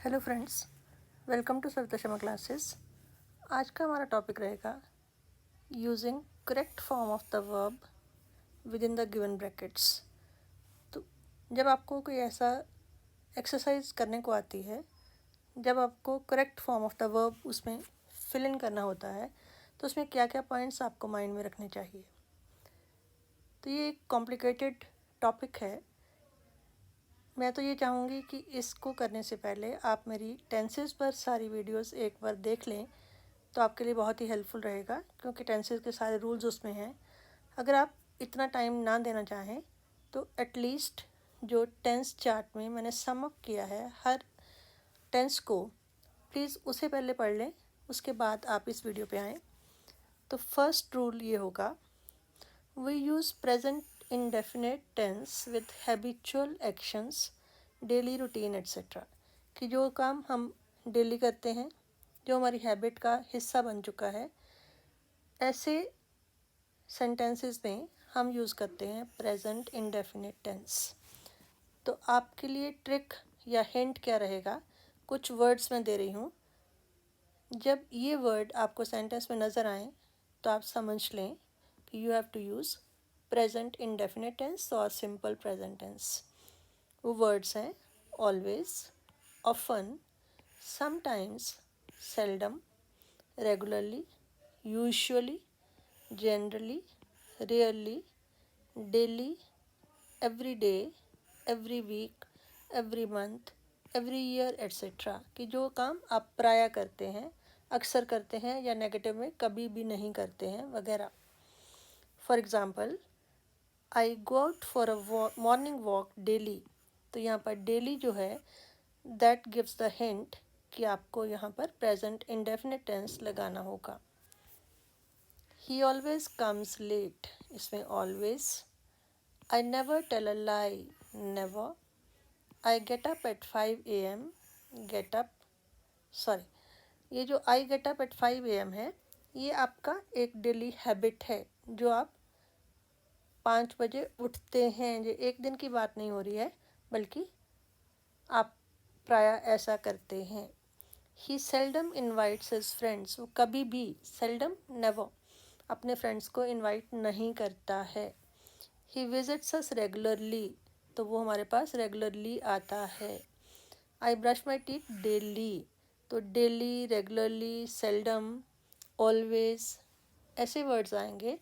Hello friends, welcome to Savita Sharma classes. आज का हमारा टॉपिक रहेगा using correct form of the verb within the given brackets. तो जब आपको कोई ऐसा एक्सरसाइज करने को आती है, जब आपको correct form of the verb उसमें फिल इन करना होता है, तो उसमें क्या क्या पॉइंट्स आपको माइंड में रखने चाहिए। तो ये एक कॉम्प्लिकेटेड टॉपिक है। मैं तो ये चाहूँगी कि इसको करने से पहले आप मेरी टेंसेस पर सारी वीडियोस एक बार देख लें, तो आपके लिए बहुत ही हेल्पफुल रहेगा, क्योंकि टेंसेस के सारे रूल्स उसमें हैं। अगर आप इतना टाइम ना देना चाहें तो एटलीस्ट जो टेंस चार्ट में मैंने सम अप किया है हर टेंस को, प्लीज़ उसे पहले पढ़ लें, उसके बाद आप इस वीडियो पे आएँ। तो फर्स्ट रूल ये होगा, we use present indefinite tense with habitual actions, daily routine etcetera. कि जो काम हम डेली करते हैं, जो हमारी हैबिट का हिस्सा बन चुका है, ऐसे सेंटेंसेस में हम यूज़ करते हैं प्रेजेंट इंडेफिनिट टेंस। तो आपके लिए ट्रिक या हिंट क्या रहेगा, कुछ वर्ड्स मैं दे रही हूँ। जब ये वर्ड आपको सेंटेंस में नज़र आए तो आप समझ लें कि you have to use present indefinite tense और सिंपल प्रेजेंट टेंस। वो वर्ड्स हैं always, often, sometimes, seldom, regularly, usually, generally, rarely, daily, every day, every week, every month, every year, etc. कि जो काम आप प्रायः करते हैं, अक्सर करते हैं, या नेगेटिव में कभी भी नहीं करते हैं वगैरह। For example, I go out for a morning walk daily. तो यहाँ पर डेली जो है, दैट गिव्स द हिंट कि आपको यहाँ पर प्रेजेंट इंडेफिनिट टेंस लगाना होगा। He always comes late, इसमें always. I never tell a lie, never. I get up at 5 a.m, get up, sorry, ये जो I get up at 5 a.m है, ये आपका एक डेली हैबिट है, जो आप 5 बजे उठते हैं। ये एक दिन की बात नहीं हो रही है, बल्कि आप प्रायः ऐसा करते हैं। He seldom invites his friends, वो कभी भी, seldom, never, अपने फ्रेंड्स को इनवाइट नहीं करता है। ही विजिट्स अस रेगुलरली, तो वो हमारे पास रेगुलरली आता है। I brush my teeth daily, तो डेली, रेगुलरली, सेल्डम, ऑलवेज, ऐसे वर्ड्स आएंगे।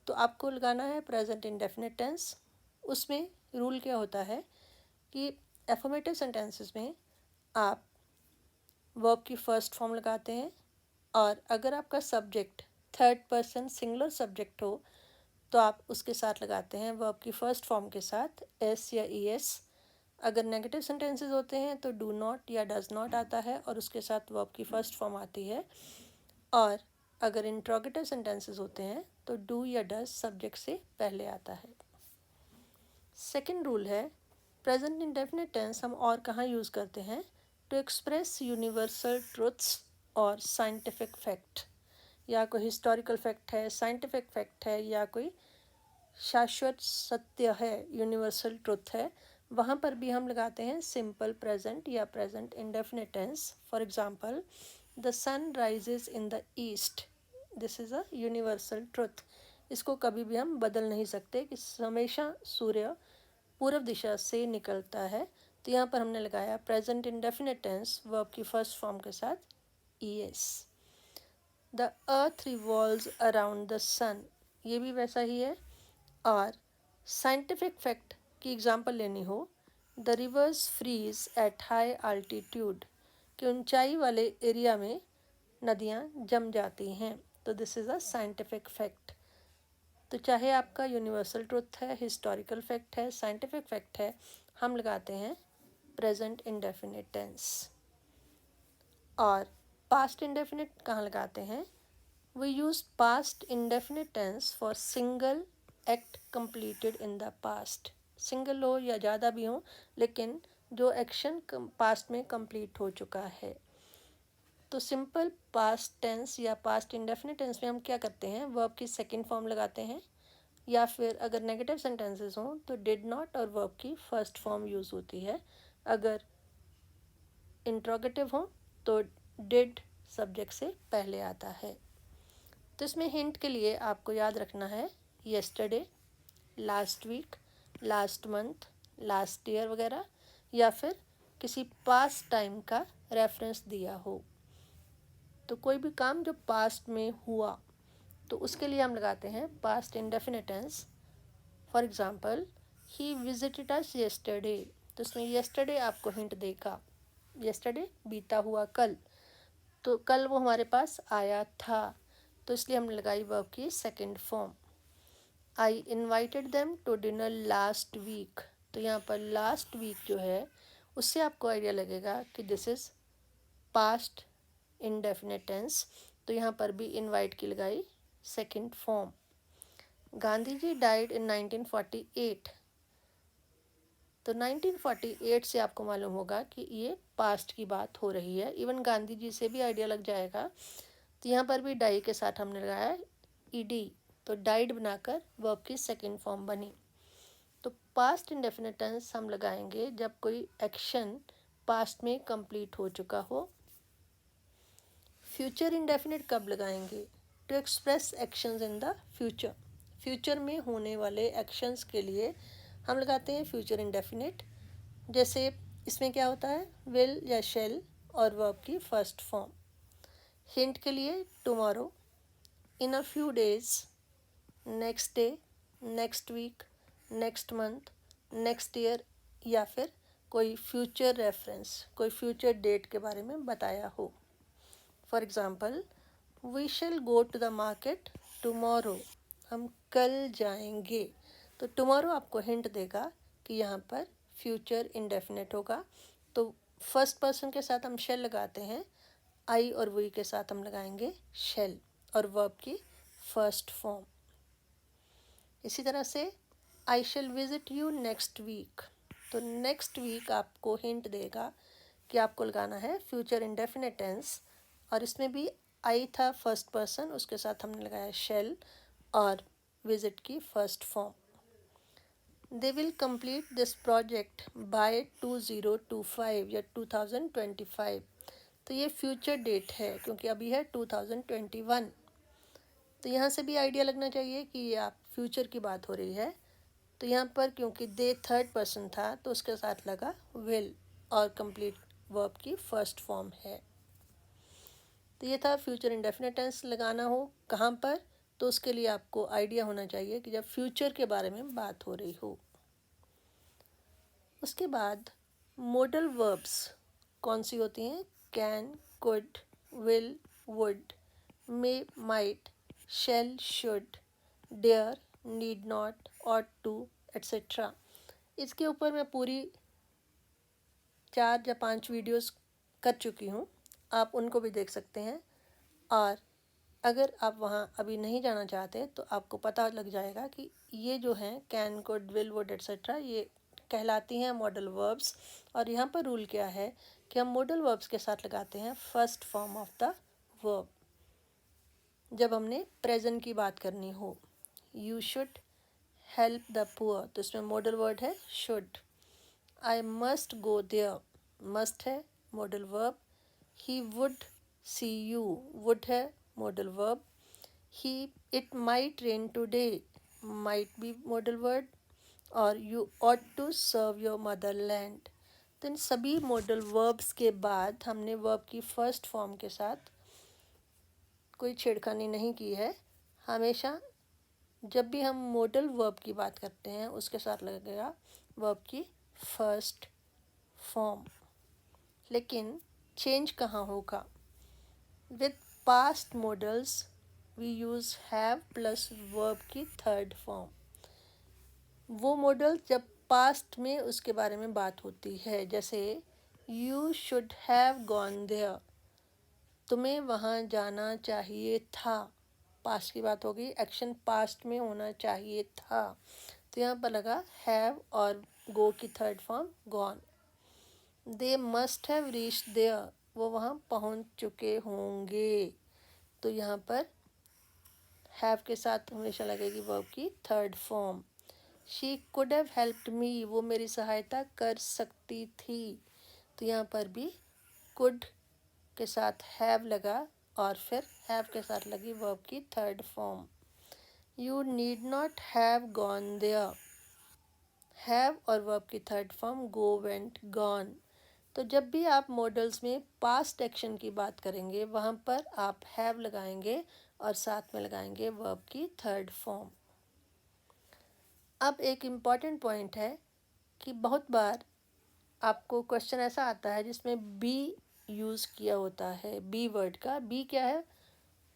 तो आपको लगाना है प्रेजेंट इंडेफिनिट टेंस। उसमें रूल क्या होता है कि एफर्मेटिव सेंटेंसेस में आप वर्ब की फर्स्ट फॉर्म लगाते हैं, और अगर आपका subject third person singular subject हो तो आप उसके साथ लगाते हैं वर्ब की फर्स्ट फॉर्म के साथ एस या ई एस। अगर नेगेटिव सेंटेंसेस होते हैं तो डू नॉट या डज नॉट आता है और उसके साथ वर्ब की फर्स्ट फॉर्म आती है। और अगर इंट्रोगेटिव सेंटेंसेस होते हैं तो डू या डज सब्जेक्ट से पहले आता है। सेकेंड रूल है, प्रेजेंट इंडेफिनिट टेंस हम और कहाँ यूज़ करते हैं, टू एक्सप्रेस यूनिवर्सल ट्रुथ्स और साइंटिफिक फैक्ट, या कोई हिस्टोरिकल फैक्ट है, साइंटिफिक फैक्ट है, या कोई शाश्वत सत्य है, यूनिवर्सल ट्रुथ है, वहाँ पर भी हम लगाते हैं सिंपल प्रेजेंट या present indefinite tense. For example, the sun rises in the east, this is a universal truth. इसको कभी भी हम बदल नहीं सकते कि हमेशा सूर्य पूर्व दिशा से निकलता है। तो यहाँ पर हमने लगाया प्रेजेंट इंडेफिनिट टेंस वर्ब की फर्स्ट फॉर्म के साथ E S. The earth revolves around the sun, ये भी वैसा ही है। और साइंटिफिक फैक्ट की एग्जांपल लेनी हो, the rivers freeze at high altitude, कि ऊंचाई वाले एरिया में नदियाँ जम जाती हैं। तो this is a scientific fact. तो चाहे आपका यूनिवर्सल ट्रुथ है, हिस्टोरिकल फैक्ट है, साइंटिफिक फैक्ट है, हम लगाते हैं प्रेजेंट इंडेफिनिट टेंस। और पास्ट इंडेफिनिट कहाँ लगाते हैं, we use past indefinite tense for single act completed in the past. Single हो या ज़्यादा भी हो, लेकिन जो एक्शन पास्ट में कंप्लीट हो चुका है। तो सिंपल पास्ट टेंस या पास्ट इंडेफिनिट टेंस में हम क्या करते हैं, वर्ब की सेकंड फॉर्म लगाते हैं, या फिर अगर नेगेटिव सेंटेंसेस हों तो डिड नॉट और वर्ब की फर्स्ट फॉर्म यूज़ होती है। अगर इंट्रोगेटिव हो तो डिड सब्जेक्ट से पहले आता है। तो इसमें हिंट के लिए आपको याद रखना है yesterday, last week, last month, last year वगैरह, या फिर किसी पास्ट टाइम का रेफरेंस दिया हो। तो कोई भी काम जो पास्ट में हुआ तो उसके लिए हम लगाते हैं past indefinite tense. For example, he visited us yesterday, तो इसमें येस्टरडे आपको हिंट देगा, येस्टरडे बीता हुआ कल, तो कल वो हमारे पास आया था, तो इसलिए हमने लगाई वर्ब की second form. I invited them to dinner last week, तो यहाँ पर लास्ट वीक जो है उससे आपको आइडिया लगेगा कि this is past indefinite tense, तो यहाँ पर भी इनवाइट की लगाई second form. Gandhi ji died in 1948, तो 1948 से आपको मालूम होगा कि ये पास्ट की बात हो रही है। इवन गांधी जी से भी आइडिया लग जाएगा। तो यहाँ पर भी डाई के साथ हमने लगाया ईडी, तो डाइड बनाकर वर्ब की सेकंड फॉर्म बनी। तो पास्ट इंडेफिनिट टेंस हम लगाएंगे जब कोई एक्शन पास्ट में कंप्लीट हो चुका हो। फ्यूचर इंडेफिनिट कब लगाएंगे? To express actions in the future, future में होने वाले एक्शंस के लिए हम लगाते हैं फ्यूचर इंडेफिनिट। जैसे इसमें क्या होता है, विल या शेल और वर्ब की फर्स्ट फॉर्म। हिंट के लिए tomorrow, in a few days, next day, next week, next month, next year, या फिर कोई फ्यूचर रेफरेंस, कोई फ्यूचर डेट के बारे में बताया हो। For example, we shall go to the market tomorrow, हम कल जाएंगे। तो टुमारो आपको हिंट देगा कि यहाँ पर फ्यूचर इंडेफिनिट होगा। तो फर्स्ट पर्सन के साथ हम शैल लगाते हैं, आई और वी के साथ हम लगाएंगे शैल और वर्ब की फर्स्ट फॉर्म। इसी तरह से आई शैल विजिट यू नेक्स्ट वीक, तो नेक्स्ट वीक आपको हिंट देगा कि आपको लगाना है फ्यूचर इंडेफिनिट टेंस, और इसमें भी आई था फर्स्ट पर्सन, उसके साथ हमने लगाया शेल और विजिट की first form. They will complete this project by 2025 या 2025, तो ये फ्यूचर डेट है क्योंकि अभी है 2021। तो यहाँ से भी आइडिया लगना चाहिए कि ये आप फ्यूचर की बात हो रही है। तो यहाँ पर क्योंकि दे थर्ड पर्सन था तो उसके साथ लगा विल और कंप्लीट वर्ब की फर्स्ट फॉर्म है। तो ये था फ्यूचर इंडेफिनिट टेंस लगाना हो कहाँ पर, तो उसके लिए आपको आइडिया होना चाहिए कि जब फ्यूचर के बारे में बात हो रही हो। उसके बाद मोडल वर्ब्स कौन सी होती हैं? Can, could, will, would, may, might, shall, should, dare, need not, ought to, etcetera. इसके ऊपर मैं पूरी 4 या 5 वीडियोस कर चुकी हूँ, आप उनको भी देख सकते हैं। और अगर आप वहाँ अभी नहीं जाना चाहते तो आपको पता लग जाएगा कि ये जो हैं can, could, will, would, etcetera, ये कहलाती हैं मॉडल वर्ब्स। और यहाँ पर रूल क्या है कि हम मॉडल वर्ब्स के साथ लगाते हैं first form of the verb जब हमने प्रेजेंट की बात करनी हो। You should help the poor, तो इसमें मॉडल वर्ड है should. I must go there, must है modal verb. He would see you, would है modal verb. He it might rain today, might be modal word. और you ought to serve your motherland. तो इन सभी modal verbs के बाद हमने verb की फर्स्ट फॉर्म के साथ कोई छेड़खानी नहीं की है। हमेशा जब भी हम मॉडल वर्ब की बात करते हैं उसके साथ लगेगा वर्ब की फर्स्ट फॉर्म। लेकिन चेंज कहाँ होगा? With past modals we use have plus verb की थर्ड फॉर्म। वो मॉडल जब पास्ट में उसके बारे में बात होती है, जैसे you should have gone there, तुम्हें वहाँ जाना चाहिए था, पास्ट की बात होगी, एक्शन पास्ट में होना चाहिए था। तो यहाँ पर लगा हैव और गो की third form gone. They must have reached there, वो वहाँ पहुँच चुके होंगे, तो यहाँ पर हैव के साथ हमेशा लगेगी वर्ब की third form. She could have helped me, वो मेरी सहायता कर सकती थी, तो यहाँ पर भी कुड के साथ हैव लगा और फिर हैव के साथ लगी वर्ब की third form. You need not have gone there, have और वर्ब की third form go, went, gone. तो जब भी आप मॉडल्स में पास्ट एक्शन की बात करेंगे वहाँ पर आप हैव लगाएंगे और साथ में लगाएंगे वर्ब की थर्ड फॉर्म। अब एक इम्पॉर्टेंट पॉइंट है कि बहुत बार आपको क्वेश्चन ऐसा आता है जिसमें बी यूज़ किया होता है, बी वर्ड का। बी क्या है?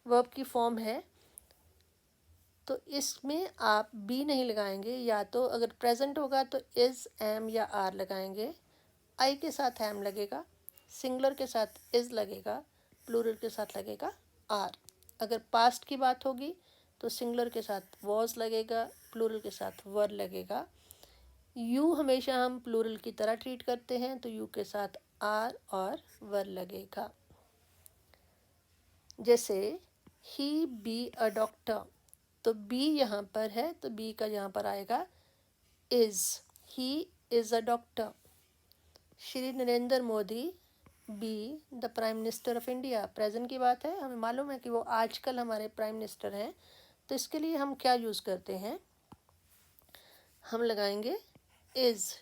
वर्ब की फॉर्म है। तो इसमें आप बी नहीं लगाएंगे, या तो अगर प्रेजेंट होगा तो इज़, एम या आर लगाएंगे। आई के साथ एम लगेगा, सिंगुलर के साथ इज़ लगेगा, प्लूरल के साथ लगेगा आर। अगर पास्ट की बात होगी तो सिंगुलर के साथ वॉज लगेगा, प्लूरल के साथ वर लगेगा। यू हमेशा हम प्लूरल की तरह ट्रीट करते हैं, तो यू के साथ आर और वर लगेगा। जैसे ही बी अ डॉक्टर, तो बी यहाँ पर है तो बी का यहाँ पर आएगा is, he is a doctor. Shri Narendra Modi be the prime minister of India, present की बात है, हमें मालूम है कि वो आजकल हमारे प्राइम मिनिस्टर हैं। तो इसके लिए हम क्या यूज़ करते हैं? हम लगाएंगे is.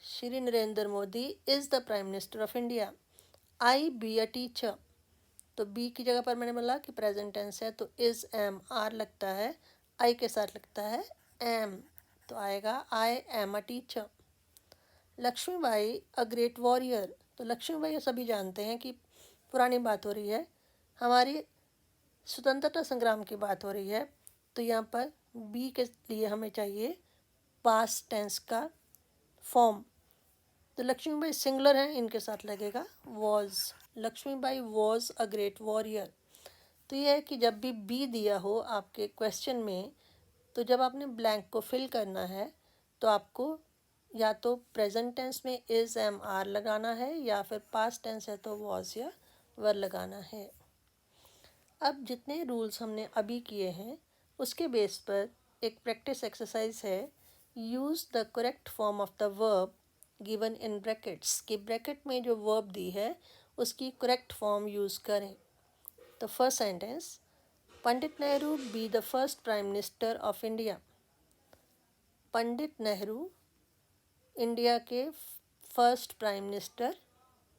Shri Narendra Modi is the prime minister of India. I be a teacher, तो बी की जगह पर मैंने बोला कि प्रेजेंट टेंस है तो इज़, एम, आर लगता है, आई के साथ लगता है एम, तो आएगा I am a teacher. Lakshmibai a great warrior, तो लक्ष्मीबाई सभी जानते हैं कि पुरानी बात हो रही है, हमारी स्वतंत्रता संग्राम की बात हो रही है। तो यहाँ पर बी के लिए हमें चाहिए पास्ट टेंस का फॉर्म। तो लक्ष्मीबाई सिंगुलर हैं, इनके साथ लगेगा was. Lakshmibai was a great warrior. तो यह है कि जब भी बी दिया हो आपके क्वेश्चन में, तो जब आपने ब्लैंक को फिल करना है तो आपको या तो प्रेजेंट टेंस में इज़, एम, आर लगाना है, या फिर पास्ट टेंस है तो वॉज या वर लगाना है। अब जितने रूल्स हमने अभी किए हैं उसके बेस पर एक प्रैक्टिस एक्सरसाइज है, use the correct form of the verb given in brackets, कि ब्रैकेट में जो वर्ब दी है उसकी करेक्ट फॉर्म यूज़ करें। तो first sentence, Pandit Nehru be the first prime minister of India. Pandit Nehru India के फर्स्ट प्राइम मिनिस्टर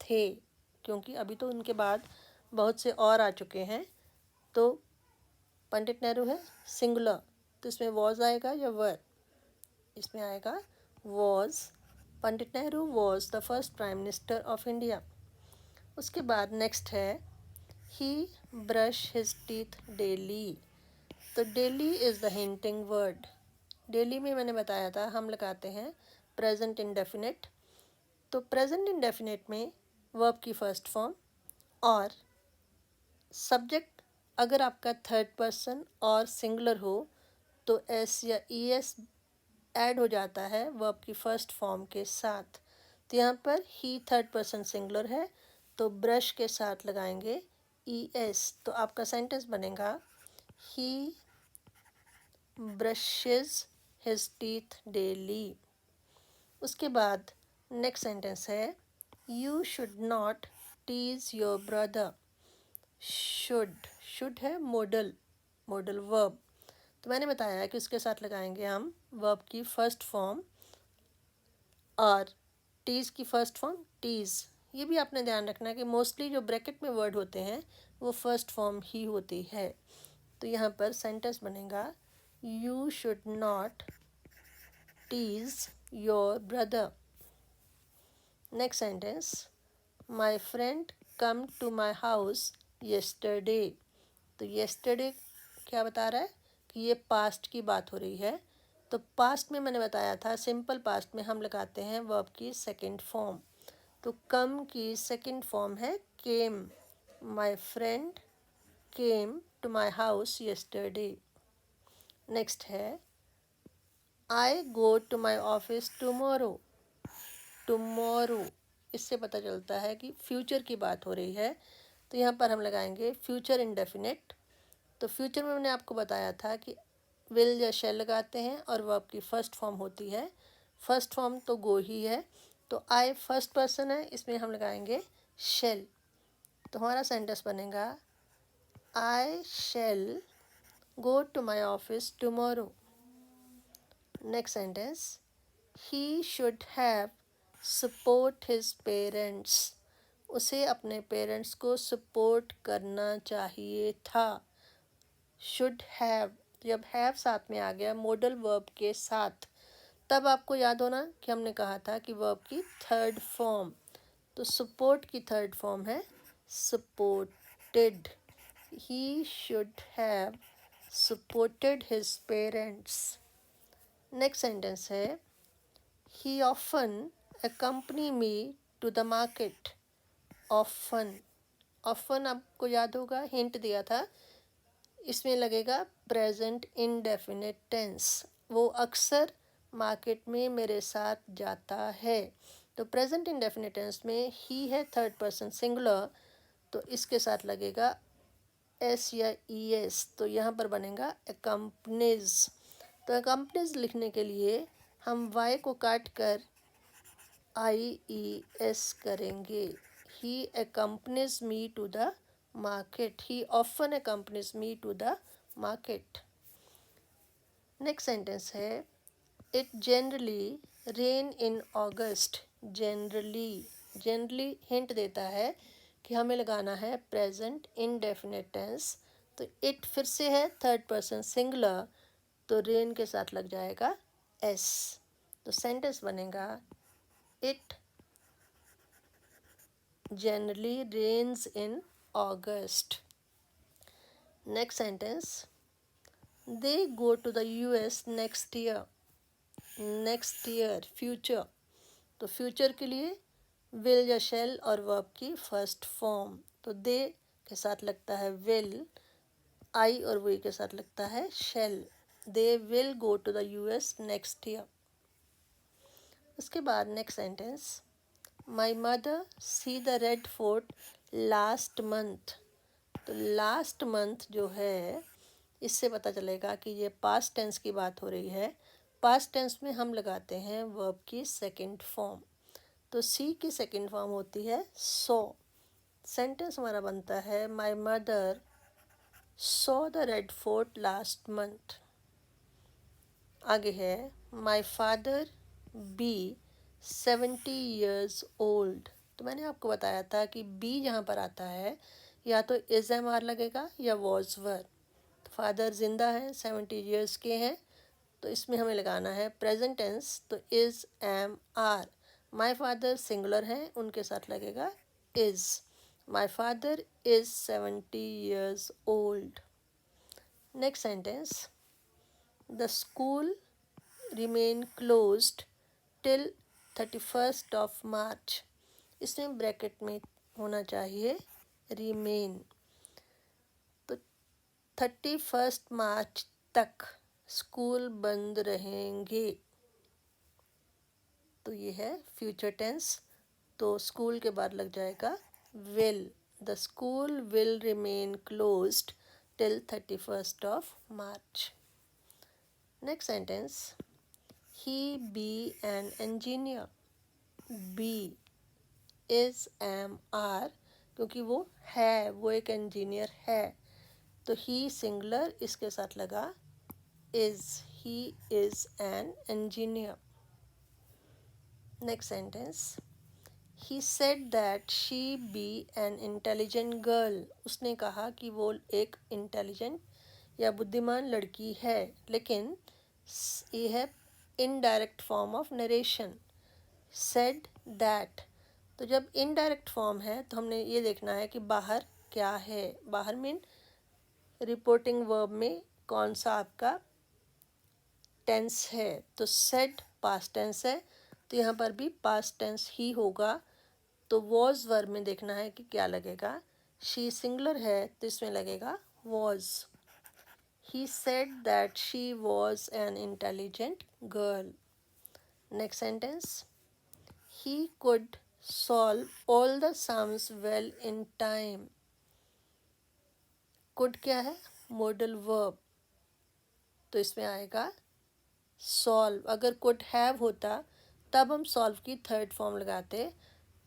थे, क्योंकि अभी तो उनके बाद बहुत से और आ चुके हैं। तो पंडित नेहरू है सिंगुलर, तो इसमें वॉज आएगा या वर? इसमें आएगा was. Pandit Nehru was the first prime minister of India. उसके बाद नेक्स्ट है ही ब्रश हिज टीथ डेली। तो daily is the hinting word. Daily में मैंने बताया था हम लगाते हैं प्रेजेंट इंडेफिनिट। तो प्रेजेंट इंडेफिनिट में वर्ब की फर्स्ट फॉर्म और सब्जेक्ट अगर आपका थर्ड पर्सन और सिंगुलर हो तो एस या ई एस ऐड हो जाता है वर्ब की फर्स्ट फॉर्म के साथ। तो यहाँ पर ही थर्ड पर्सन सिंगुलर है तो ब्रश के साथ लगाएंगे ई एस, तो आपका सेंटेंस बनेगा he brushes his teeth daily. उसके बाद नेक्स्ट सेंटेंस है you should not tease your brother. Should है मॉडल वर्ब, तो मैंने बताया कि उसके साथ लगाएंगे हम वर्ब की फर्स्ट फॉर्म और टीज़ की फर्स्ट फॉर्म टीज़। ये भी आपने ध्यान रखना है कि मोस्टली जो ब्रैकेट में वर्ड होते हैं वो फर्स्ट फॉर्म ही होती है। तो यहाँ पर सेंटेंस बनेगा you should not tease your brother. Next sentence, my friend come to my house yesterday. तो येस्टरडे क्या बता रहा है कि ये पास्ट की बात हो रही है। तो पास्ट में मैंने बताया था सिंपल पास्ट में हम लगाते हैं वर्ब की सेकंड फॉर्म। तो कम की सेकंड फॉर्म है came. My friend came to my house yesterday. Next है I go to my office tomorrow. Tomorrow, इससे पता चलता है कि फ्यूचर की बात हो रही है, तो यहाँ पर हम लगाएंगे फ्यूचर इंडेफिनिट। तो फ्यूचर में मैंने आपको बताया था कि विल या शैल लगाते हैं और वर्ब की फर्स्ट फॉर्म होती है, फर्स्ट फॉर्म तो गो ही है, तो आई फर्स्ट पर्सन है, इसमें हम लगाएंगे शेल। तो हमारा सेंटेंस बनेगा I shall go to my office tomorrow. Next sentence, he should have support his parents. उसे अपने पेरेंट्स को सपोर्ट करना चाहिए था। शुड हैव, जब हैव साथ में आ गया मॉडल वर्ब के साथ, तब आपको याद होना कि हमने कहा था कि वर्ब की थर्ड फॉर्म, तो सपोर्ट की थर्ड फॉर्म है supported. He should have supported his parents. Next sentence है he often accompany me to the market. Often, often आपको याद होगा, हिंट दिया था, इसमें लगेगा प्रेजेंट इंडेफिनिट टेंस। वो अक्सर मार्केट में मेरे साथ जाता है। तो प्रेजेंट इंडेफिनिट टेंस में ही है थर्ड पर्सन सिंगुलर, तो इसके साथ लगेगा एस या ई एस, तो यहाँ पर बनेगा accompanies। तो accompanies लिखने के लिए हम वाई को काट कर आई ई एस करेंगे। He accompanies me to the market. He often accompanies me to the market. Next sentence है it generally rain in August. Generally, generally hint देता है कि हमें लगाना है प्रेजेंट इंडेफिनिट टेंस। तो इट फिर से है थर्ड पर्सन सिंगुलर, तो रेन के साथ लग जाएगा एस। तो सेंटेंस बनेगा it generally rains in August. Next sentence, they go to the US next year। Next year, future, तो फ्यूचर के लिए विल या शेल और वर्ब की फर्स्ट फॉर्म, तो दे के साथ लगता है विल, आई और वी के साथ लगता है shall. They will go to the US next year. उसके बाद next sentence, my mother see the red fort last month. तो लास्ट मंथ जो है, इससे पता चलेगा कि ये पास्ट टेंस की बात हो रही है। पास्ट टेंस में हम लगाते हैं वर्ब की सेकंड फॉर्म, तो सी की सेकंड फॉर्म होती है सो। सेंटेंस हमारा बनता है my mother saw the red fort last month. आगे है my father be 70 years old. तो मैंने आपको बताया था कि बी जहाँ पर आता है या तो इज एम आर लगेगा या वॉज वर। फादर जिंदा है, 70 ईयर्स के हैं, तो इसमें हमें लगाना है प्रेजेंट टेंस, तो is am are. My father singular हैं, उनके साथ लगेगा is. My father is 70 years old. Next sentence, the school remain closed till 31st of March. इसमें ब्रैकेट में होना चाहिए रिमेन। 31 मार्च तक स्कूल बंद रहेंगे, तो ये है फ्यूचर टेंस, तो स्कूल के बाद लग जाएगा will. The school will remain closed till 31st of March. Next sentence, he be an engineer. Be is am are, क्योंकि वो है, वो एक इंजीनियर है, तो ही सिंगुलर, इसके साथ लगा is. He is an engineer. Next sentence, he said that she be an intelligent girl. उसने कहा कि वो एक इंटेलिजेंट या बुद्धिमान लड़की है, लेकिन ये है indirect form of narration. Said that, तो जब इनडायरेक्ट फॉर्म है तो हमने ये देखना है कि बाहर क्या है। बाहर मीन रिपोर्टिंग वर्ब में कौन सा आपका टेंस है, तो सेड पास्ट टेंस है, तो यहाँ पर भी पास्ट टेंस ही होगा। तो वॉज वर्ब में देखना है कि क्या लगेगा। शी सिंगुलर है, तो इसमें लगेगा was. He said that she was an intelligent girl. Next sentence, he could solve all the sums well in time. Could क्या है, मॉडल वर्ब, तो इसमें आएगा सॉल्व। अगर कुड हैव होता तब हम सॉल्व की थर्ड फॉर्म लगाते।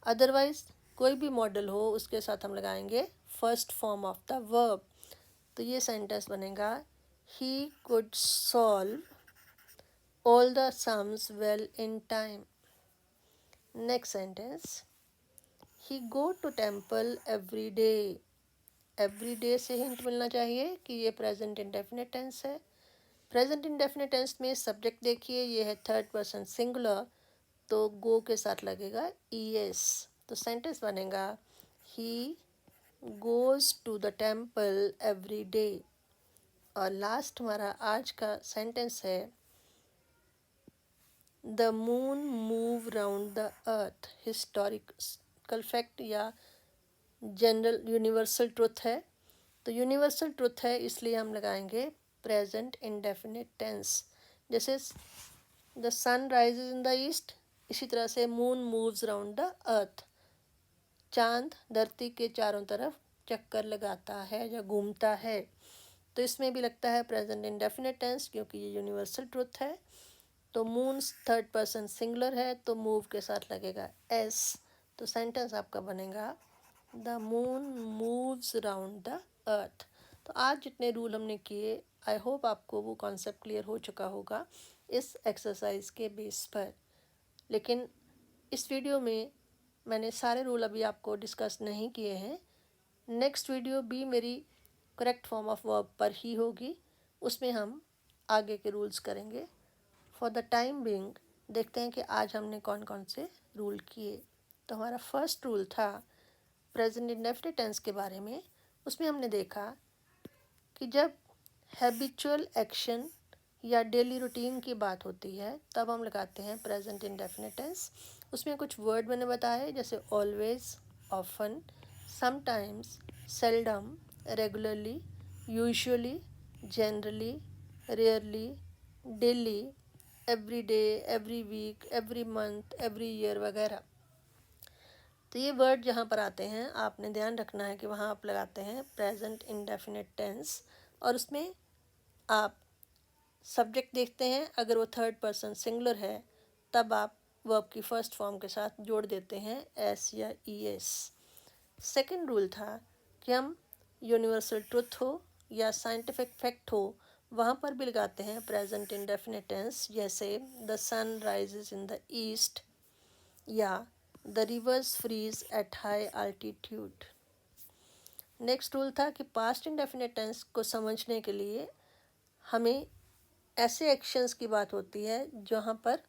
अदरवाइज कोई भी मॉडल हो उसके साथ हम लगाएंगे first form of the verb. तो ये सेंटेंस बनेगा, he could solve all the sums well in time. Next sentence, he go to temple every day. Every day से हिंट मिलना चाहिए कि ये प्रेजेंट इंडेफिनिट टेंस है। प्रेजेंट इंडेफिनिट टेंस में सब्जेक्ट देखिए, ये है थर्ड पर्सन सिंगुलर, तो गो के साथ लगेगा ईएस। तो सेंटेंस बनेगा, he goes to the temple every day. और लास्ट हमारा आज का सेंटेंस है, the moon move round the earth. Historical fact या जनरल यूनिवर्सल ट्रुथ है। तो यूनिवर्सल ट्रुथ है इसलिए हम लगाएंगे प्रेजेंट इंडेफिनिट टेंस। जैसे the sun rises in the east, इसी तरह से moon moves round the earth. चांद धरती के चारों तरफ चक्कर लगाता है या घूमता है। तो इसमें भी लगता है प्रेजेंट इंडेफिनिट टेंस क्योंकि ये यूनिवर्सल ट्रुथ है। तो मून थर्ड पर्सन सिंगुलर है तो मूव के साथ लगेगा एस। तो सेंटेंस आपका बनेगा, the moon moves round the अर्थ। तो आज जितने रूल हमने किए, आई होप आपको वो कॉन्सेप्ट क्लियर हो चुका होगा इस एक्सरसाइज के बेस पर। लेकिन इस वीडियो में मैंने सारे रूल अभी आपको डिस्कस नहीं किए हैं। नेक्स्ट वीडियो भी मेरी करेक्ट फॉर्म ऑफ वर्ब पर ही होगी, उसमें हम आगे के रूल्स करेंगे। फॉर द टाइम बीइंग देखते हैं कि आज हमने कौन कौन से रूल किए। तो हमारा फर्स्ट रूल था प्रेजेंट इंडेफिनिट टेंस के बारे में। उसमें हमने देखा कि जब हैबिचुअल एक्शन या डेली रूटीन की बात होती है तब हम लगाते हैं प्रेजेंट इंडेफिनिट टेंस। उसमें कुछ वर्ड मैंने बताए, जैसे always, often, sometimes, seldom, regularly, usually, generally, rarely, daily, every day, every week, every month, every year वगैरह। तो ये वर्ड जहाँ पर आते हैं आपने ध्यान रखना है कि वहाँ आप लगाते हैं प्रेजेंट इंडेफिनिट टेंस, और उसमें आप सब्जेक्ट देखते हैं, अगर वो थर्ड पर्सन सिंगुलर है तब आप वर्ब की फर्स्ट फॉर्म के साथ जोड़ देते हैं एस या ई एस। सेकेंड रूल था कि हम यूनिवर्सल ट्रुथ हो या साइंटिफिक फैक्ट हो वहाँ पर भी लगाते हैं प्रेजेंट इंडेफिनिट टेंस, जैसे the sun rises in the east या the rivers freeze at high altitude. Next rule था कि पास्ट इंडेफिनिट टेंस को समझने के लिए हमें ऐसे एक्शंस की बात होती है जहाँ पर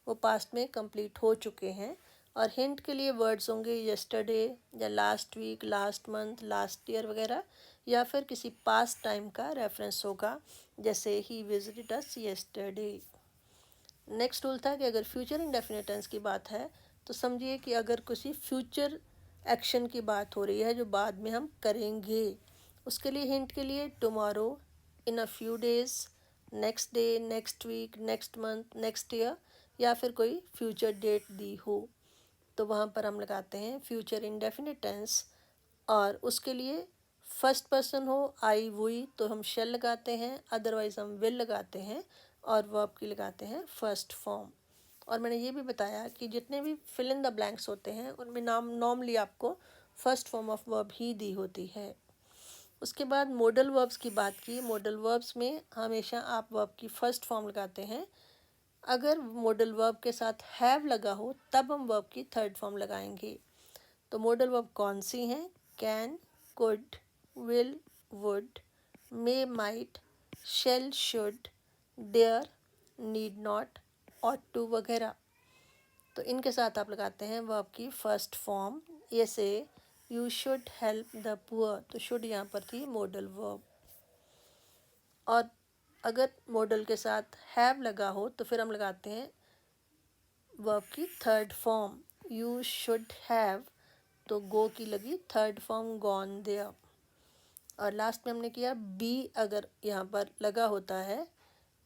वो पास्ट में कंप्लीट हो चुके हैं, और हिंट के लिए वर्ड्स होंगे यस्टरडे या last week, last month, last year वगैरह, या फिर किसी पास्ट टाइम का रेफरेंस होगा, जैसे ही विजिटेड अस यस्टरडे। नेक्स्ट रूल था कि अगर फ्यूचर इंडेफिनिट टेंस की बात है तो समझिए कि अगर किसी फ्यूचर एक्शन की बात हो रही है जो बाद में हम करेंगे, उसके लिए हिंट के लिए tomorrow, in a few days, next day, next week, next month, next year, या फिर कोई फ्यूचर डेट दी हो तो वहाँ पर हम लगाते हैं फ्यूचर इंडेफिनिट टेंस। और उसके लिए फर्स्ट पर्सन हो आई वुई तो हम शेल लगाते हैं, अदरवाइज हम विल लगाते हैं, और वर्ब की लगाते हैं फर्स्ट फॉर्म। और मैंने ये भी बताया कि जितने भी फिल इन द ब्लैंक्स होते हैं उनमें नॉर्मली आपको फर्स्ट फॉर्म ऑफ वर्ब ही दी होती है। उसके बाद मॉडल वर्ब्स की बात की। मॉडल वर्ब्स में हमेशा आप वर्ब की फर्स्ट फॉर्म लगाते हैं। अगर मॉडल वर्ब के साथ हैव लगा हो तब हम वर्ब की थर्ड फॉर्म लगाएंगे। तो मॉडल वर्ब कौन सी हैं? Can, could, will, would, may, might, shall, should, dare, need not, ought to वगैरह। तो इनके साथ आप लगाते हैं वर्ब की फर्स्ट फॉर्म। जैसे you should help the poor, तो शुड यहाँ पर थी मॉडल वर्ब। और अगर मॉडल के साथ हैव लगा हो तो फिर हम लगाते हैं वर्ब की third form. You should have, तो गो की लगी थर्ड फॉर्म गॉन देयर। और लास्ट में हमने किया बी, अगर यहाँ पर लगा होता है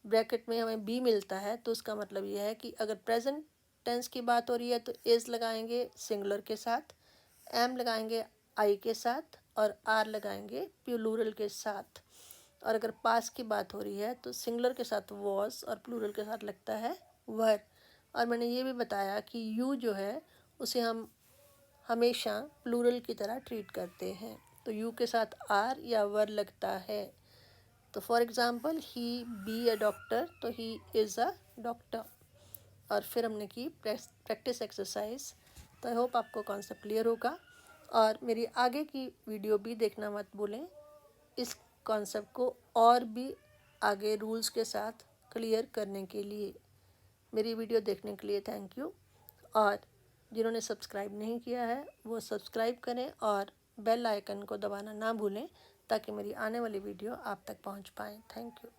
ब्रैकेट में हमें बी मिलता है तो उसका मतलब यह है कि अगर प्रेजेंट टेंस की बात हो रही है तो इज़ लगाएंगे सिंगुलर के साथ, एम लगाएंगे आई के साथ, और आर लगाएंगे प्लूरल के साथ। और अगर पास की बात हो रही है तो सिंगुलर के साथ वॉज और प्लूरल के साथ लगता है वर। और मैंने ये भी बताया कि यू जो है उसे हम हमेशा प्लूरल की तरह ट्रीट करते हैं, तो यू के साथ आर या वर लगता है। तो for example he be a doctor, तो ही इज़ अ डॉक्टर। और फिर हमने की प्रैक्टिस एक्सरसाइज। तो आई होप आपको कॉन्सेप्ट क्लियर होगा, और मेरी आगे की वीडियो भी देखना मत भूलें इस कॉन्सेप्ट को और भी आगे रूल्स के साथ क्लियर करने के लिए। मेरी वीडियो देखने के लिए थैंक यू, और जिन्होंने सब्सक्राइब नहीं किया है वो सब्सक्राइब करें और बेल आइकन को दबाना ना भूलें ताकि मेरी आने वाली वीडियो आप तक पहुंच पाए। Thank you.